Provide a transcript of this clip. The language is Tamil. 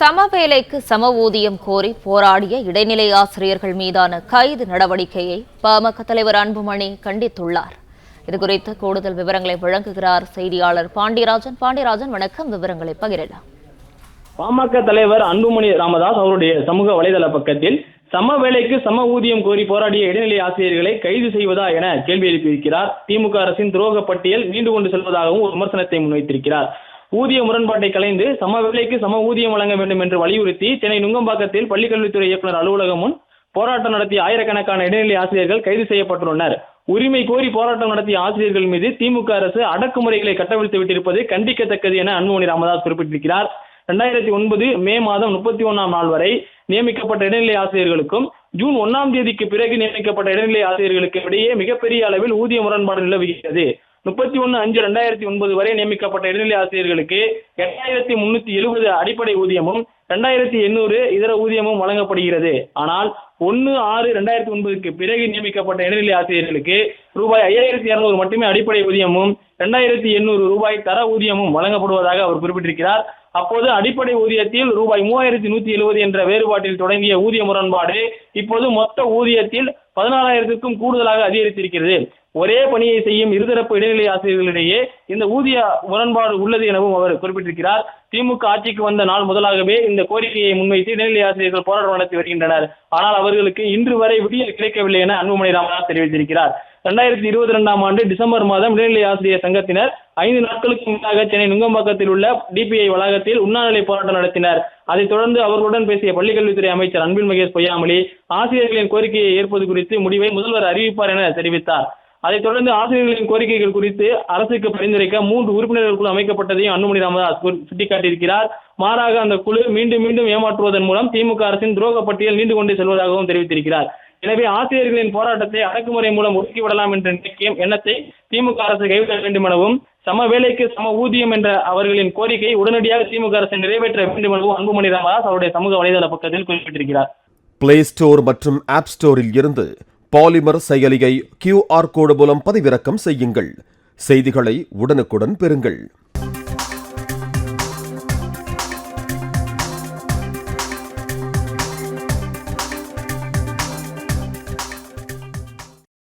சம வேலைக்கு சம ஊதியம் கோரி போராடிய இடைநிலை ஆசிரியர்கள் மீதான கைது நடவடிக்கையை பாமக தலைவர் அன்புமணி கண்டித்துள்ளார். இதுகுறித்து கூடுதல் விவரங்களை வழங்குகிறார் செய்தியாளர் பாண்டியராஜன். வணக்கம், விவரங்களை பகிரலாம். பாமக தலைவர் அன்புமணி ராமதாஸ் அவருடைய சமூக வலைதள பக்கத்தில் சம வேலைக்கு சம ஊதியம் கோரி போராடிய இடைநிலை ஆசிரியர்களை கைது செய்வதா என கேள்வி எழுப்பியிருக்கிறார். திமுக அரசின் துரோக பட்டியல் நீண்டு கொண்டு செல்வதாகவும் ஒரு விமர்சனத்தை முன்வைத்திருக்கிறார். ஊதிய முரண்பாட்டை கலைந்து சம வேலைக்கு சம ஊதியம் வழங்க வேண்டும் என்று வலியுறுத்தி சென்னை நுங்கம்பாக்கத்தில் பள்ளிக்கல்வித்துறை இயக்குநர் அலுவலகம் முன் போராட்டம் நடத்திய ஆயிரக்கணக்கான இடைநிலை ஆசிரியர்கள் கைது செய்யப்பட்டுள்ளனர். உரிமை கோரி போராட்டம் நடத்திய ஆசிரியர்கள் மீது திமுக அரசு அடக்குமுறைகளை கட்டவிழ்த்து விட்டிருப்பது கண்டிக்கத்தக்கது என அன்புமணி ராமதாஸ் குறிப்பிட்டிருக்கிறார். 2009 மே மாதம் 31ஆம் நாள் வரை நியமிக்கப்பட்ட இடைநிலை ஆசிரியர்களுக்கும் ஜூன் 1ஆம் தேதிக்கு பிறகு நியமிக்கப்பட்ட இடைநிலை ஆசிரியர்களுக்கு இடையே மிகப்பெரிய அளவில் ஊதிய முரண்பாடு நிலவுகிறது. 31/5/2009 வரை நியமிக்கப்பட்ட இடைநிலை ஆசிரியர்களுக்கு 8370 அடிப்படை ஊதியமும் 2800 இதர ஊதியமும் வழங்கப்படுகிறது. ஆனால் 1/6/2009க்கு பிறகு நியமிக்கப்பட்ட இடைநிலை ஆசிரியர்களுக்கு ரூபாய் 5200 மட்டுமே அடிப்படை ஊதியமும் 2800 ரூபாய் தர ஊதியமும் வழங்கப்படுவதாக அவர் குறிப்பிட்டிருக்கிறார். அப்போது அடிப்படை ஊதியத்தில் ரூபாய் 3170 என்ற வேறுபாட்டில் தொடங்கிய ஊதிய முரண்பாடு இப்போது மொத்த ஊதியத்தில் 14000க்கும் கூடுதலாக அதிகரித்திருக்கிறது. ஒரே பணியை செய்யும் இருதரப்பு இடைநிலை ஆசிரியர்களிடையே இந்த ஊதிய முரண்பாடு உள்ளது எனவும் அவர் குறிப்பிட்டிருக்கிறார். திமுக ஆட்சிக்கு வந்த நாள் முதலாகவே இந்த கோரிக்கையை முன்வைத்து இடைநிலை ஆசிரியர்கள் போராட்டம் நடத்தி வருகின்றனர். ஆனால் அவர்களுக்கு இன்று வரை விடியல் கிடைக்கவில்லை என அன்புமணி ராமதாஸ் தெரிவித்திருக்கிறார். 2022ஆம் ஆண்டு டிசம்பர் மாதம் இடைநிலை ஆசிரியர் சங்கத்தினர் 5 நாட்களுக்கு முன்னாக சென்னை நுங்கம்பாக்கத்தில் உள்ள டிபிஐ வளாகத்தில் உண்ணாநிலை போராட்டம் நடத்தினர். அதைத் தொடர்ந்து அவர்களுடன் பேசிய பள்ளிக்கல்வித்துறை அமைச்சர் அன்பில் மகேஷ் பொய்யாமொழி ஆசிரியர்களின் கோரிக்கையை ஏற்பது குறித்து முடிவை முதல்வர் அறிவிப்பார் என தெரிவித்தார். அதைத் தொடர்ந்து ஆசிரியர்களின் கோரிக்கைகள் குறித்து அரசுக்கு பரிந்துரைக்க 3 உறுப்பினர்கள் குழு அமைக்கப்பட்டதையும் அன்புமணி ராமதாஸ் சுட்டிக்காட்டியிருக்கிறார். மாறாக அந்த குழு மீண்டும் ஏமாற்றுவதன் மூலம் திமுக அரசின் துரோக பட்டியல் நீண்டு கொண்டு செல்வதாகவும் தெரிவித்திருக்கிறார். எனவே ஆசிரியர்களின் போராட்டத்தை அடக்குமுறை மூலம் ஒதுக்கிவிடலாம் என்ற எண்ணத்தை திமுக அரசு கைவிட வேண்டும் எனவும் சம வேலைக்கு சம ஊதியம் என்ற அவர்களின் கோரிக்கையை உடனடியாக திமுக அரசு நிறைவேற்ற வேண்டும் எனவும் அன்புமணி ராமதாஸ் அவருடைய சமூக வலைதள பக்கத்தில் குறிப்பிட்டிருக்கிறார். பிளே ஸ்டோர் மற்றும் ஆப் ஸ்டோரில் இருந்து பாலிமர் செயலியை QR கோடு மூலம் பதிவிறக்கம் செய்யுங்கள். செய்திகளை உடனுக்குடன் பெறுங்கள்.